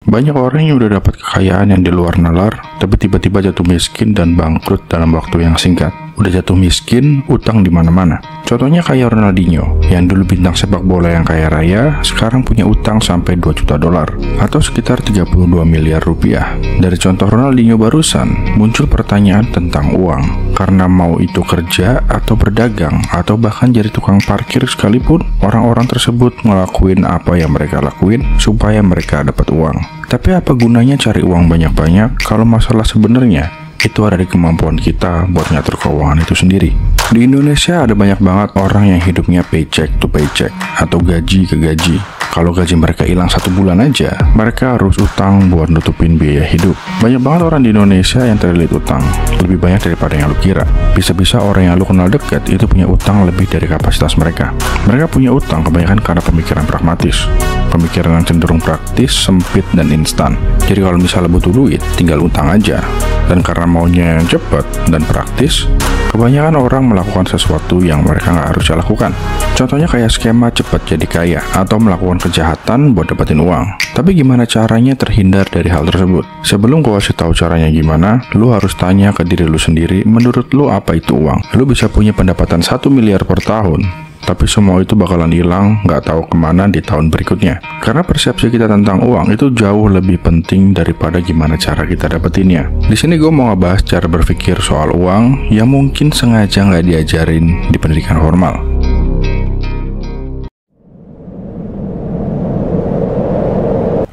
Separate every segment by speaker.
Speaker 1: Banyak orang yang udah dapat kekayaan yang di luar nalar, tapi tiba-tiba jatuh miskin dan bangkrut dalam waktu yang singkat. Udah jatuh miskin, utang di mana-mana. Contohnya kayak Ronaldinho, yang dulu bintang sepak bola yang kaya raya, sekarang punya utang sampai 2 juta dolar, atau sekitar 32 miliar rupiah. Dari contoh Ronaldinho barusan, muncul pertanyaan tentang uang. Karena mau itu kerja, atau berdagang, atau bahkan jadi tukang parkir sekalipun, orang-orang tersebut ngelakuin apa yang mereka lakuin supaya mereka dapat uang. Tapi apa gunanya cari uang banyak-banyak kalau masalah sebenarnya itu ada di kemampuan kita buat ngatur keuangan itu sendiri. Di Indonesia ada banyak banget orang yang hidupnya paycheck to paycheck atau gaji ke gaji. Kalau gaji mereka hilang 1 bulan aja, mereka harus utang buat nutupin biaya hidup. Banyak banget orang di Indonesia yang terlilit utang, lebih banyak daripada yang lu kira. Bisa-bisa orang yang lu kenal dekat itu punya utang lebih dari kapasitas mereka. Mereka punya utang kebanyakan karena pemikiran pragmatis. Pemikiran yang cenderung praktis, sempit, dan instan. Jadi kalau misalnya butuh duit, tinggal utang aja. Dan karena maunya yang cepat dan praktis, kebanyakan orang melakukan sesuatu yang mereka nggak harusnya lakukan. Contohnya kayak skema cepat jadi kaya, atau melakukan kejahatan buat dapetin uang. Tapi gimana caranya terhindar dari hal tersebut? Sebelum gue kasih tahu caranya gimana, lu harus tanya ke diri lu sendiri, menurut lu apa itu uang? Lu bisa punya pendapatan 1 miliar per tahun, tapi semua itu bakalan hilang, nggak tahu kemana di tahun berikutnya. Karena persepsi kita tentang uang itu jauh lebih penting daripada gimana cara kita dapetinnya. Di sini gue mau ngebahas cara berpikir soal uang yang mungkin sengaja nggak diajarin di pendidikan formal.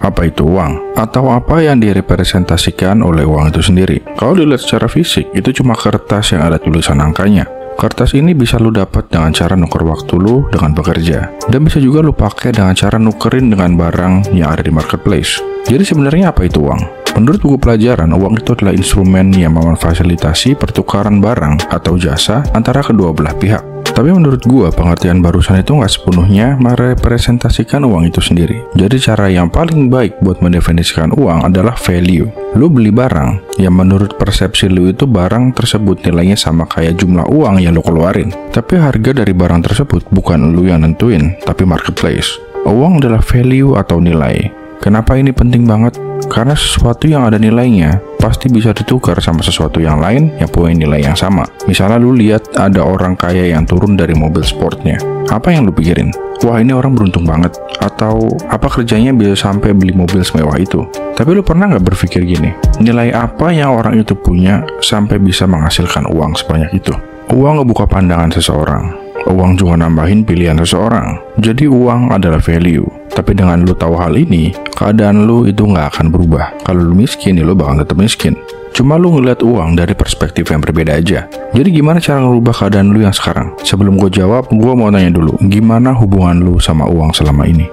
Speaker 1: Apa itu uang? Atau apa yang direpresentasikan oleh uang itu sendiri? Kalau dilihat secara fisik, itu cuma kertas yang ada tulisan angkanya. Kertas ini bisa lu dapat dengan cara nuker waktu lu dengan bekerja, dan bisa juga lu pakai dengan cara nukerin dengan barang yang ada di marketplace. Jadi sebenarnya apa itu uang? Menurut buku pelajaran, uang itu adalah instrumen yang memfasilitasi pertukaran barang atau jasa antara kedua belah pihak. Tapi menurut gua, pengertian barusan itu nggak sepenuhnya merepresentasikan uang itu sendiri. Jadi cara yang paling baik buat mendefinisikan uang adalah value. Lu beli barang yang menurut persepsi lu itu barang tersebut nilainya sama kayak jumlah uang yang lu keluarin. Tapi harga dari barang tersebut bukan lu yang nentuin, tapi marketplace. Uang adalah value atau nilai. Kenapa ini penting banget? Karena sesuatu yang ada nilainya pasti bisa ditukar sama sesuatu yang lain yang punya nilai yang sama. Misalnya lu lihat ada orang kaya yang turun dari mobil sportnya. Apa yang lu pikirin? Wah, ini orang beruntung banget. Atau apa kerjanya bisa sampai beli mobil semewah itu? Tapi lu pernah nggak berpikir gini? Nilai apa yang orang itu punya sampai bisa menghasilkan uang sebanyak itu? Uang ngebuka pandangan seseorang. Uang juga nambahin pilihan seseorang. Jadi uang adalah value. Tapi dengan lu tahu hal ini, keadaan lu itu nggak akan berubah. Kalau lu miskin, ya lu bakal tetap miskin. Cuma lu ngeliat uang dari perspektif yang berbeda aja. Jadi gimana cara ngerubah keadaan lu yang sekarang? Sebelum gue jawab, gue mau tanya dulu, gimana hubungan lu sama uang selama ini?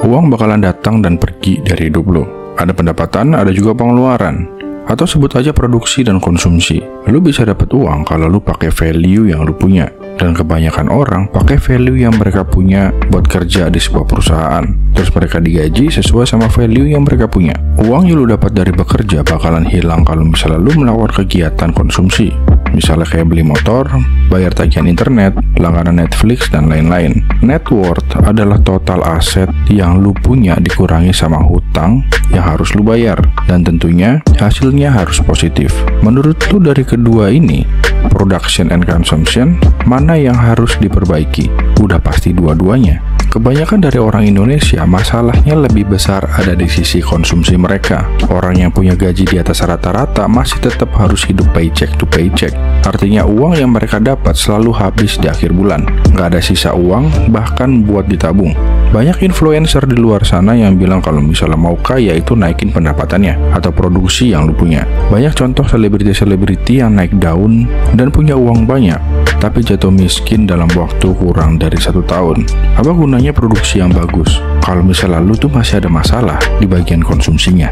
Speaker 1: Uang bakalan datang dan pergi dari hidup lu. Ada pendapatan, ada juga pengeluaran. Atau sebut aja produksi dan konsumsi. Lu bisa dapat uang kalau lu pakai value yang lu punya. Dan kebanyakan orang pakai value yang mereka punya buat kerja di sebuah perusahaan. Terus mereka digaji sesuai sama value yang mereka punya. Uang yang lu dapat dari bekerja bakalan hilang kalau misalnya lu melakukan kegiatan konsumsi. Misalnya kayak beli motor, bayar tagihan internet, langganan Netflix, dan lain-lain. Net worth adalah total aset yang lu punya dikurangi sama hutang yang harus lu bayar. Dan tentunya hasilnya harus positif. Menurut lu dari kedua ini, production and consumption, mana yang harus diperbaiki? Udah pasti dua-duanya. Kebanyakan dari orang Indonesia masalahnya lebih besar ada di sisi konsumsi mereka. Orang yang punya gaji di atas rata-rata masih tetap harus hidup paycheck to paycheck. Artinya uang yang mereka dapat selalu habis di akhir bulan. Nggak ada sisa uang, bahkan buat ditabung. Banyak influencer di luar sana yang bilang kalau misalnya mau kaya itu naikin pendapatannya atau produksi yang lu punya. Banyak contoh selebriti-selebriti yang naik daun dan punya uang banyak, tapi jatuh miskin dalam waktu kurang dari 1 tahun. Apa gunanya produksi yang bagus kalau misalnya lu tuh masih ada masalah di bagian konsumsinya?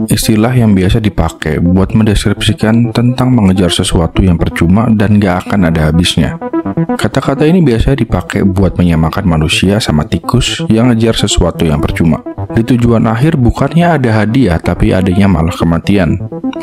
Speaker 1: istilah yang biasa dipakai buat mendeskripsikan tentang mengejar sesuatu yang percuma dan gak akan ada habisnya. Kata-kata ini biasa dipakai buat menyamakan manusia sama tikus yang ngejar sesuatu yang percuma. Di tujuan akhir bukannya ada hadiah, tapi adanya malah kematian.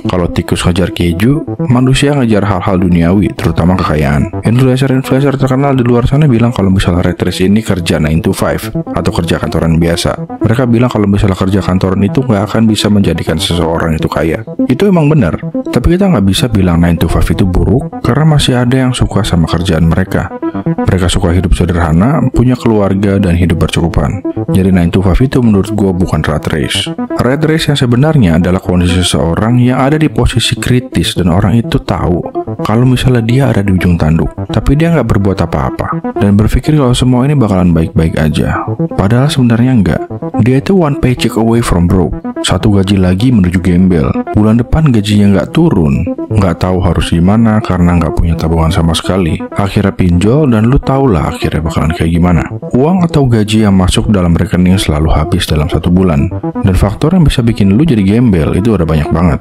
Speaker 1: Kalau tikus ngejar keju, manusia ngejar hal-hal duniawi, terutama kekayaan. Influencer-influencer terkenal di luar sana bilang kalau misalnya rat race ini kerja 9 to 5 atau kerja kantoran biasa. Mereka bilang kalau misalnya kerja kantoran itu nggak akan bisa menjadikan seseorang itu kaya. Itu emang benar, tapi kita nggak bisa bilang 9 to 5 itu buruk karena masih ada yang suka sama kerjaan mereka. Mereka suka hidup sederhana, punya keluarga, dan hidup bercukupan. Jadi 9 to 5 itu menurut gue bukan rat race. Rat race yang sebenarnya adalah kondisi seseorang yang ada di posisi kritis dan orang itu tahu kalau misalnya dia ada di ujung tanduk, tapi dia nggak berbuat apa-apa dan berpikir kalau semua ini bakalan baik-baik aja. Padahal sebenarnya nggak. Dia itu one paycheck away from broke. Satu gaji lagi menuju gembel. Bulan depan gajinya nggak turun, nggak tahu harus gimana karena nggak punya tabungan sama sekali. Akhirnya pinjol dan lu tau lah akhirnya bakalan kayak gimana. Uang atau gaji yang masuk dalam rekening selalu habis dalam 1 bulan. Dan faktor yang bisa bikin lu jadi gembel itu ada banyak banget.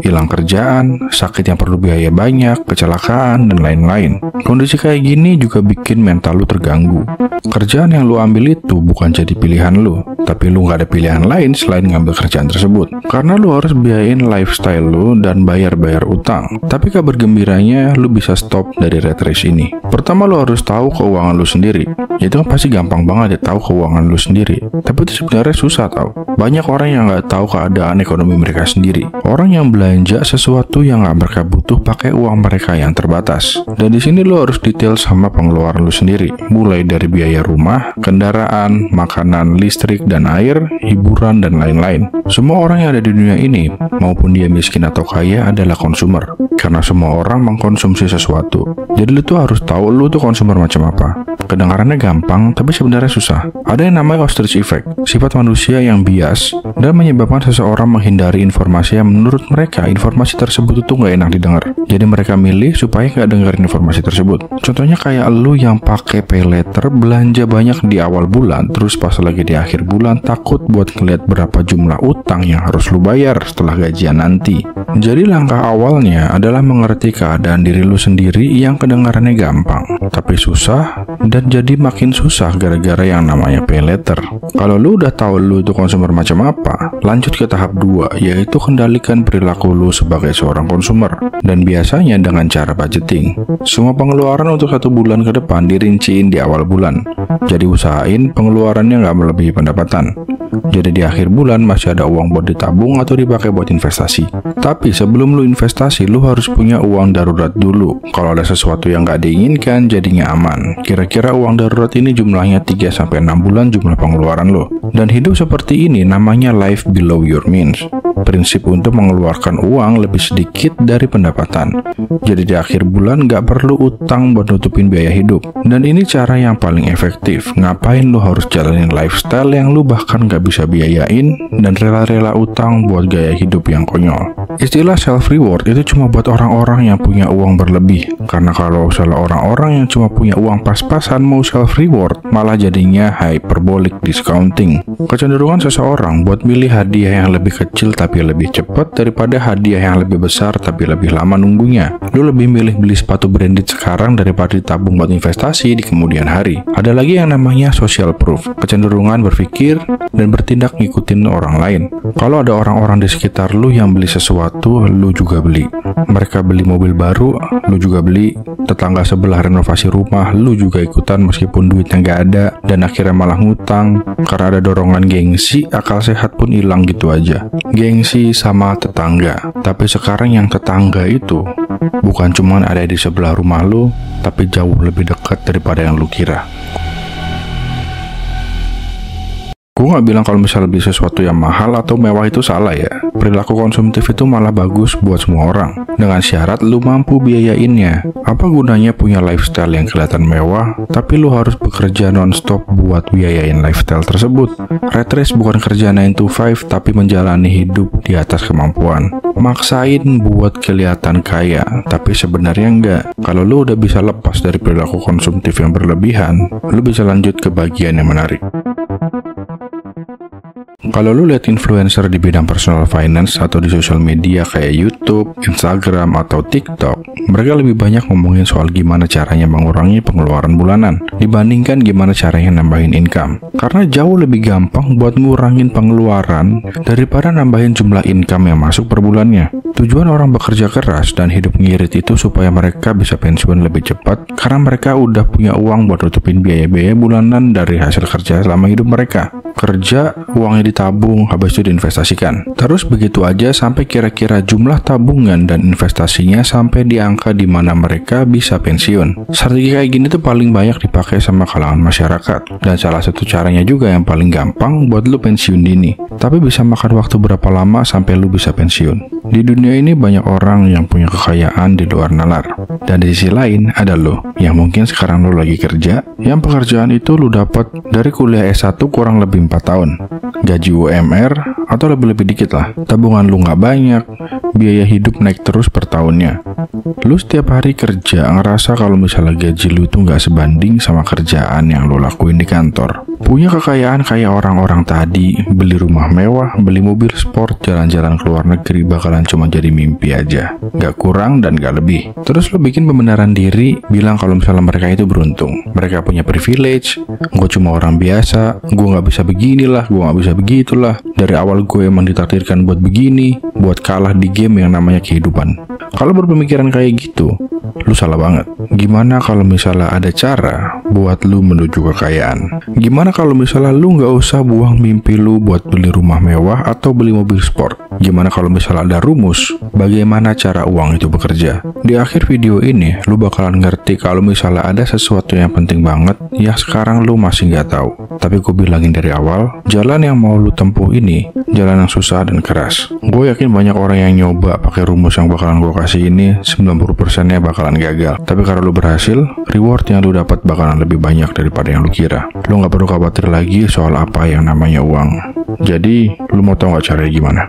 Speaker 1: Hilang kerjaan, sakit yang perlu biaya banyak, kecelakaan, dan lain-lain. Kondisi kayak gini juga bikin mental lu terganggu. Kerjaan yang lu ambil itu bukan jadi pilihan lu, tapi lu nggak ada pilihan lain selain ngambil kerjaan tersebut. Karena lu harus biayain lifestyle lu dan bayar-bayar utang. Tapi kabar gembiranya, lu bisa stop dari rat race ini. Pertama, lu harus tahu keuangan lu sendiri. Itu kan pasti gampang banget ya tahu keuangan lu sendiri. Tapi itu sebenarnya susah tau. Banyak orang yang nggak tahu keadaan ekonomi mereka sendiri. Orang yang belanja sesuatu yang nggak mereka butuh pakai uang mereka yang terbatas. Dan di sini lu harus detail sama pengeluaran lu sendiri. Mulai dari biaya rumah, kendaraan, makanan, listrik, dan air, hiburan, dan lain-lain. Semua orang yang ada di dunia ini, maupun dia miskin atau kaya, adalah konsumer. Karena semua orang mengkonsumsi sesuatu. Jadi lu tuh harus tahu lu tuh konsumer macam apa. Kedengarannya gampang, tapi sebenarnya susah. Ada yang namanya ostrich effect, sifat manusia yang bias dan menyebabkan seseorang menghindari informasi yang menurut mereka informasi tersebut itu nggak enak didengar. Jadi mereka milih supaya nggak dengerin informasi tersebut. Contohnya kayak lu yang pakai pay letter, belanja banyak di awal bulan, terus pas lagi di akhir bulan takut buat ngeliat berapa jumlah utang yang harus lu bayar setelah gajian nanti. Jadi langkah awalnya adalah mengerti keadaan diri lu sendiri yang kedengarannya gampang, tapi susah, dan jadi makin susah gara-gara yang namanya pay letter. Kalau lu udah tahu lu itu konsumer macam apa, lanjut ke tahap 2, yaitu kendalikan perilaku lu sebagai seorang konsumer. Dan biasanya dengan cara budgeting. Semua pengeluaran untuk 1 bulan ke depan dirinciin di awal bulan. Jadi usahain pengeluarannya nggak melebihi pendapatan. Jadi di akhir bulan masih ada uang buat ditabung atau dipakai buat investasi. Tapi sebelum lu investasi, lu harus punya uang darurat dulu. Kalau ada sesuatu yang nggak diinginkan, jadinya aman. Kira-kira uang darurat ini jumlahnya 3-6 bulan jumlah pengeluaran lo. Dan hidup seperti ini namanya life below your means. Prinsip untuk mengeluarkan uang lebih sedikit dari pendapatan. Jadi di akhir bulan nggak perlu utang buat nutupin biaya hidup. Dan ini cara yang paling efektif. Ngapain lu harus jalanin lifestyle yang lu bahkan nggak bisa biayain dan rela-rela utang buat gaya hidup yang konyol. Istilah self-reward itu cuma buat orang-orang yang punya uang berlebih. Karena kalau salah orang-orang yang cuma punya uang pas-pasan mau self-reward, malah jadinya hyperbolic discounting. Kecenderungan seseorang buat milih hadiah yang lebih kecil tapi lebih cepat daripada hadiah yang lebih besar tapi lebih lama nunggunya. Lu lebih milih beli sepatu branded sekarang daripada ditabung buat investasi di kemudian hari. Ada lagi yang namanya social proof, kecenderungan berpikir dan bertindak ngikutin orang lain. Kalau ada orang-orang di sekitar lu yang beli sesuatu, lu juga beli. Mereka beli mobil baru, lu juga beli. Tetangga sebelah renovasi rumah, lu juga ikutan meskipun duitnya nggak ada, dan akhirnya malah ngutang. Karena ada dorongan gengsi, akal sehat pun hilang gitu aja. Gengsi sama tetangga. Tapi sekarang yang tetangga itu bukan cuma ada di sebelah rumah lu, tapi jauh lebih dekat daripada yang lu kira. Gue gak bilang kalau misalnya beli sesuatu yang mahal atau mewah itu salah ya. Perilaku konsumtif itu malah bagus buat semua orang, dengan syarat lu mampu biayainnya. Apa gunanya punya lifestyle yang kelihatan mewah, tapi lu harus bekerja non-stop buat biayain lifestyle tersebut. Rat race bukan kerja 9 to 5, tapi menjalani hidup di atas kemampuan. Maksain buat kelihatan kaya, tapi sebenarnya enggak. Kalau lu udah bisa lepas dari perilaku konsumtif yang berlebihan, lu bisa lanjut ke bagian yang menarik. Kalau lu lihat influencer di bidang personal finance atau di sosial media kayak YouTube, Instagram, atau TikTok, mereka lebih banyak ngomongin soal gimana caranya mengurangi pengeluaran bulanan dibandingkan gimana caranya nambahin income. Karena jauh lebih gampang buat ngurangin pengeluaran daripada nambahin jumlah income yang masuk per bulannya. Tujuan orang bekerja keras dan hidup ngirit itu supaya mereka bisa pensiun lebih cepat karena mereka udah punya uang buat nutupin biaya-biaya bulanan dari hasil kerja selama hidup mereka. Kerja, uangnya ditabung, habis itu diinvestasikan. Terus begitu aja sampai kira-kira jumlah tabungan dan investasinya sampai di angka di mana mereka bisa pensiun. Strategi kayak gini tuh paling banyak dipakai sama kalangan masyarakat. Dan salah satu caranya juga yang paling gampang buat lu pensiun dini. Tapi bisa makan waktu berapa lama sampai lu bisa pensiun? Di dunia ini banyak orang yang punya kekayaan di luar nalar. Dan di sisi lain ada lo yang mungkin sekarang lo lagi kerja, yang pekerjaan itu lo dapat dari kuliah S1 kurang lebih 4 tahun, gaji UMR atau lebih-lebih dikit lah, tabungan lo nggak banyak, biaya hidup naik terus per tahunnya. Lo setiap hari kerja ngerasa kalau misalnya gaji lo itu nggak sebanding sama kerjaan yang lo lakuin di kantor. Punya kekayaan kayak orang-orang tadi, beli rumah mewah, beli mobil sport, jalan-jalan ke luar negeri bakalan cuma jadi mimpi aja, gak kurang dan gak lebih. Terus lo bikin pembenaran diri, bilang kalau misalnya mereka itu beruntung, mereka punya privilege, gue cuma orang biasa, gue gak bisa beginilah, gue gak bisa begitulah, dari awal gue emang ditakdirkan buat begini, buat kalah di game yang namanya kehidupan. Kalau berpemikiran kayak gitu, lu salah banget. Gimana kalau misalnya ada cara buat lu menuju kekayaan? Gimana kalau misalnya lu nggak usah buang mimpi lu buat beli rumah mewah atau beli mobil sport? Gimana kalau misalnya ada rumus bagaimana cara uang itu bekerja? Di akhir video ini, lu bakalan ngerti kalau misalnya ada sesuatu yang penting banget yang sekarang lu masih nggak tahu. Tapi gue bilangin dari awal, jalan yang mau lu tempuh ini jalan yang susah dan keras. Gue yakin banyak orang yang nyoba pakai rumus yang bakalan gue kasih ini, 90%-nya bakalan gagal. Tapi kalau lu berhasil, reward yang lu dapat bakalan lebih banyak daripada yang lu kira. Lu nggak perlu khawatir lagi soal apa yang namanya uang. Jadi, lu mau tahu nggak caranya gimana?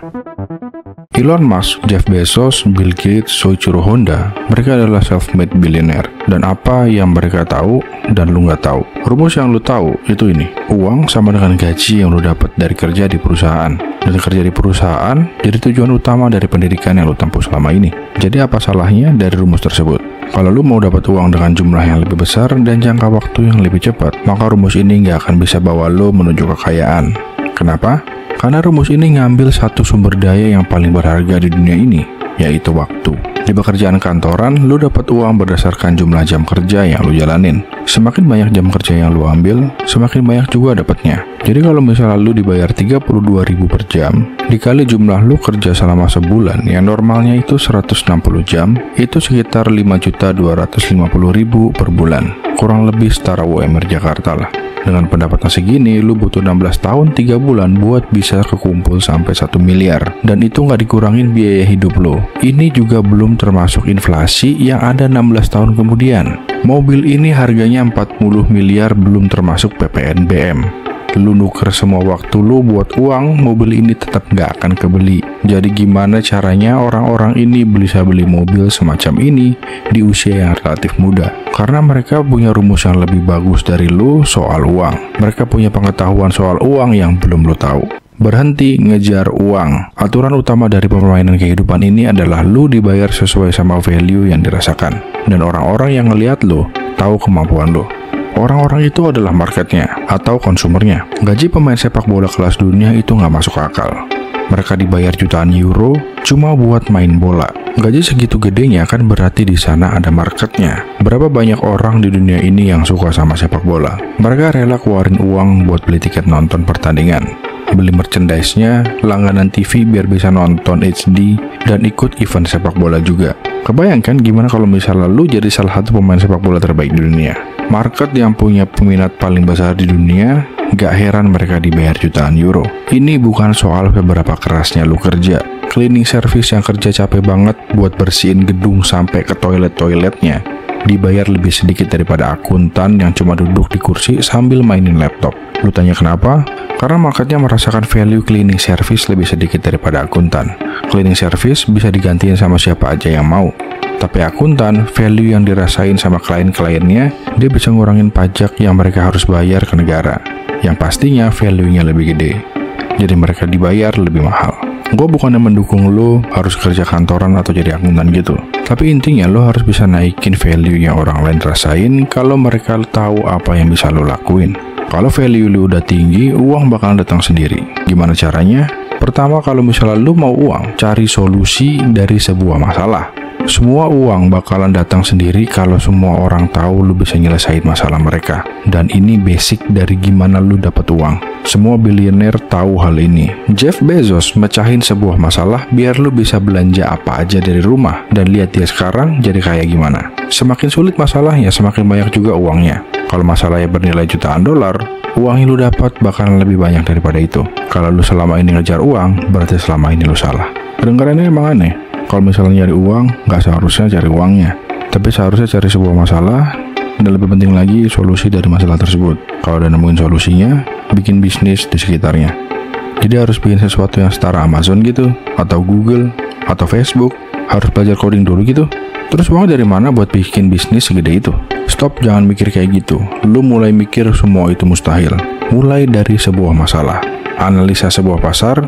Speaker 1: Elon Musk, Jeff Bezos, Bill Gates, Soichiro Honda, mereka adalah self-made billionaire. Dan apa yang mereka tahu dan lu nggak tahu? Rumus yang lu tahu itu ini: uang sama dengan gaji yang lu dapat dari kerja di perusahaan. Dan kerja di perusahaan jadi tujuan utama dari pendidikan yang lu tempuh selama ini. Jadi apa salahnya dari rumus tersebut? Kalau lu mau dapat uang dengan jumlah yang lebih besar dan jangka waktu yang lebih cepat, maka rumus ini nggak akan bisa bawa lu menuju kekayaan. Kenapa? Karena rumus ini ngambil satu sumber daya yang paling berharga di dunia ini, yaitu waktu. Di pekerjaan kantoran, lu dapat uang berdasarkan jumlah jam kerja yang lu jalanin. Semakin banyak jam kerja yang lu ambil, semakin banyak juga dapatnya. Jadi kalau misalnya lu dibayar 32.000 per jam, dikali jumlah lu kerja selama sebulan yang normalnya itu 160 jam, itu sekitar 5.250.000 per bulan. Kurang lebih setara UMR Jakarta lah. Dengan pendapatan segini, lu butuh 16 tahun 3 bulan buat bisa kekumpul sampai 1 miliar. Dan itu nggak dikurangin biaya hidup lo. Ini juga belum termasuk inflasi yang ada 16 tahun kemudian. Mobil ini harganya 40 miliar belum termasuk PPNBM. Lu nuker semua waktu lu buat uang, mobil ini tetap nggak akan kebeli. Jadi gimana caranya orang-orang ini bisa beli mobil semacam ini di usia yang relatif muda? Karena mereka punya rumus yang lebih bagus dari lu soal uang. Mereka punya pengetahuan soal uang yang belum lu tahu. Berhenti ngejar uang. Aturan utama dari permainan kehidupan ini adalah lu dibayar sesuai sama value yang dirasakan. Dan orang-orang yang ngelihat lu tahu kemampuan lu. Orang-orang itu adalah marketnya atau konsumernya. Gaji pemain sepak bola kelas dunia itu nggak masuk akal. Mereka dibayar jutaan euro cuma buat main bola. Gaji segitu gedenya kan berarti di sana ada marketnya. Berapa banyak orang di dunia ini yang suka sama sepak bola? Mereka rela keluarin uang buat beli tiket nonton pertandingan, beli merchandise-nya, langganan TV biar bisa nonton HD, dan ikut event sepak bola juga. Kebayangkan gimana kalau misalnya lu jadi salah satu pemain sepak bola terbaik di dunia? Market yang punya peminat paling besar di dunia, gak heran mereka dibayar jutaan euro. Ini bukan soal seberapa kerasnya lu kerja. Cleaning service yang kerja capek banget buat bersihin gedung sampai ke toilet-toiletnya dibayar lebih sedikit daripada akuntan yang cuma duduk di kursi sambil mainin laptop. Lu tanya kenapa? Karena marketnya merasakan value cleaning service lebih sedikit daripada akuntan. Cleaning service bisa digantiin sama siapa aja yang mau. Tapi akuntan, value yang dirasain sama klien-kliennya, dia bisa ngurangin pajak yang mereka harus bayar ke negara. Yang pastinya value-nya lebih gede. jadi mereka dibayar lebih mahal. Gue bukannya mendukung lo harus kerja kantoran atau jadi akuntan gitu, tapi intinya lo harus bisa naikin value yang orang lain rasain kalau mereka tahu apa yang bisa lo lakuin. Kalau value lo udah tinggi, uang bakalan datang sendiri. Gimana caranya? Pertama, kalau misalnya lo mau uang, cari solusi dari sebuah masalah. Semua uang bakalan datang sendiri kalau semua orang tahu lu bisa nyelesain masalah mereka. Dan ini basic dari gimana lu dapat uang. Semua bilioner tahu hal ini. Jeff Bezos mecahin sebuah masalah biar lu bisa belanja apa aja dari rumah. Dan lihat dia sekarang jadi kayak gimana. Semakin sulit masalahnya, semakin banyak juga uangnya. Kalau masalahnya bernilai jutaan dolar, uang yang lu dapat bakalan lebih banyak daripada itu. Kalau lu selama ini ngejar uang, berarti selama ini lu salah. Kedengarannya emang aneh. Kalau misalnya nyari uang, nggak seharusnya cari uangnya, tapi seharusnya cari sebuah masalah, dan lebih penting lagi solusi dari masalah tersebut. Kalau udah nemuin solusinya, bikin bisnis di sekitarnya. Jadi harus bikin sesuatu yang setara Amazon gitu, atau Google, atau Facebook. Harus belajar coding dulu gitu. Terus uang dari mana buat bikin bisnis segede itu? Stop, jangan mikir kayak gitu. Lu mulai mikir semua itu mustahil. Mulai dari sebuah masalah. Analisa sebuah pasar,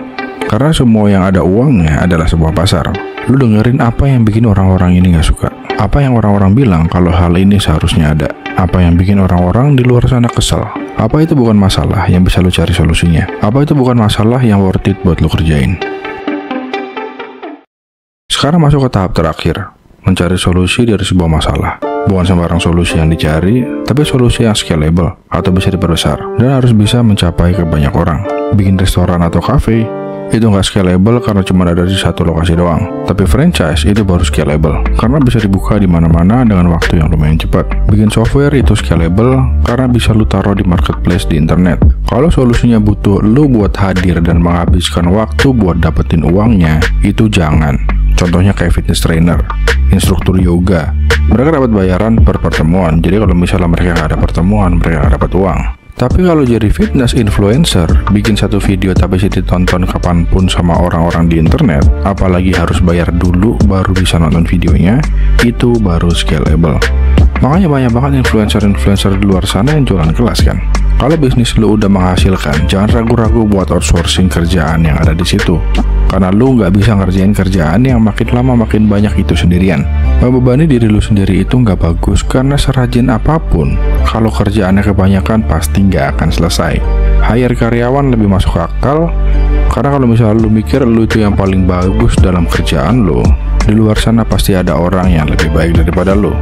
Speaker 1: karena semua yang ada uangnya adalah sebuah pasar. Lu dengerin apa yang bikin orang-orang ini gak suka. Apa yang orang-orang bilang kalau hal ini seharusnya ada. Apa yang bikin orang-orang di luar sana kesel. Apa itu bukan masalah yang bisa lu cari solusinya. Apa itu bukan masalah yang worth it buat lu kerjain. Sekarang masuk ke tahap terakhir. Mencari solusi dari sebuah masalah. Bukan sembarang solusi yang dicari, tapi solusi yang scalable atau bisa diperbesar. Dan harus bisa mencapai ke banyak orang. Bikin restoran atau cafe itu nggak scalable karena cuma ada di satu lokasi doang. Tapi franchise itu baru scalable karena bisa dibuka di mana-mana dengan waktu yang lumayan cepat. Bikin software itu scalable karena bisa lu taruh di marketplace di internet. Kalau solusinya butuh lu buat hadir dan menghabiskan waktu buat dapetin uangnya, itu jangan. Contohnya kayak fitness trainer, instruktur yoga. Mereka dapat bayaran per pertemuan. Jadi kalau misalnya mereka nggak ada pertemuan, mereka nggak dapat uang. Tapi kalau jadi fitness influencer, bikin satu video tapi bisa ditonton kapanpun sama orang-orang di internet, apalagi harus bayar dulu baru bisa nonton videonya, itu baru scalable. Makanya banyak banget influencer-influencer di luar sana yang jualan kelas kan. Kalau bisnis lu udah menghasilkan, jangan ragu-ragu buat outsourcing kerjaan yang ada di situ. Karena lu nggak bisa ngerjain kerjaan yang makin lama makin banyak itu sendirian. Membebani diri lu sendiri itu nggak bagus karena serajin apapun, kalau kerjaannya kebanyakan pasti nggak akan selesai. Hire karyawan lebih masuk akal, karena kalau misalnya lu mikir lu itu yang paling bagus dalam kerjaan lu, di luar sana pasti ada orang yang lebih baik daripada lu.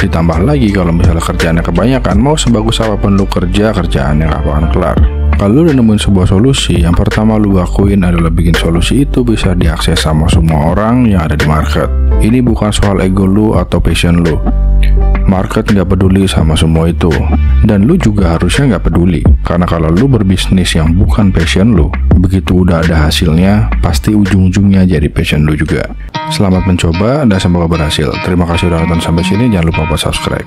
Speaker 1: Ditambah lagi kalau misalnya kerjaannya kebanyakan, mau sebagus apapun lu kerja, kerjaannya gak akan kelar. Kalau lu udah nemuin sebuah solusi, yang pertama lu lakuin adalah bikin solusi itu bisa diakses sama semua orang yang ada di market. Ini bukan soal ego lu atau passion lu. Market nggak peduli sama semua itu, dan lu juga harusnya nggak peduli. Karena kalau lu berbisnis yang bukan passion lu, begitu udah ada hasilnya, pasti ujung-ujungnya jadi passion lu juga. Selamat mencoba dan semoga berhasil. Terima kasih udah nonton sampai sini. Jangan lupa buat subscribe.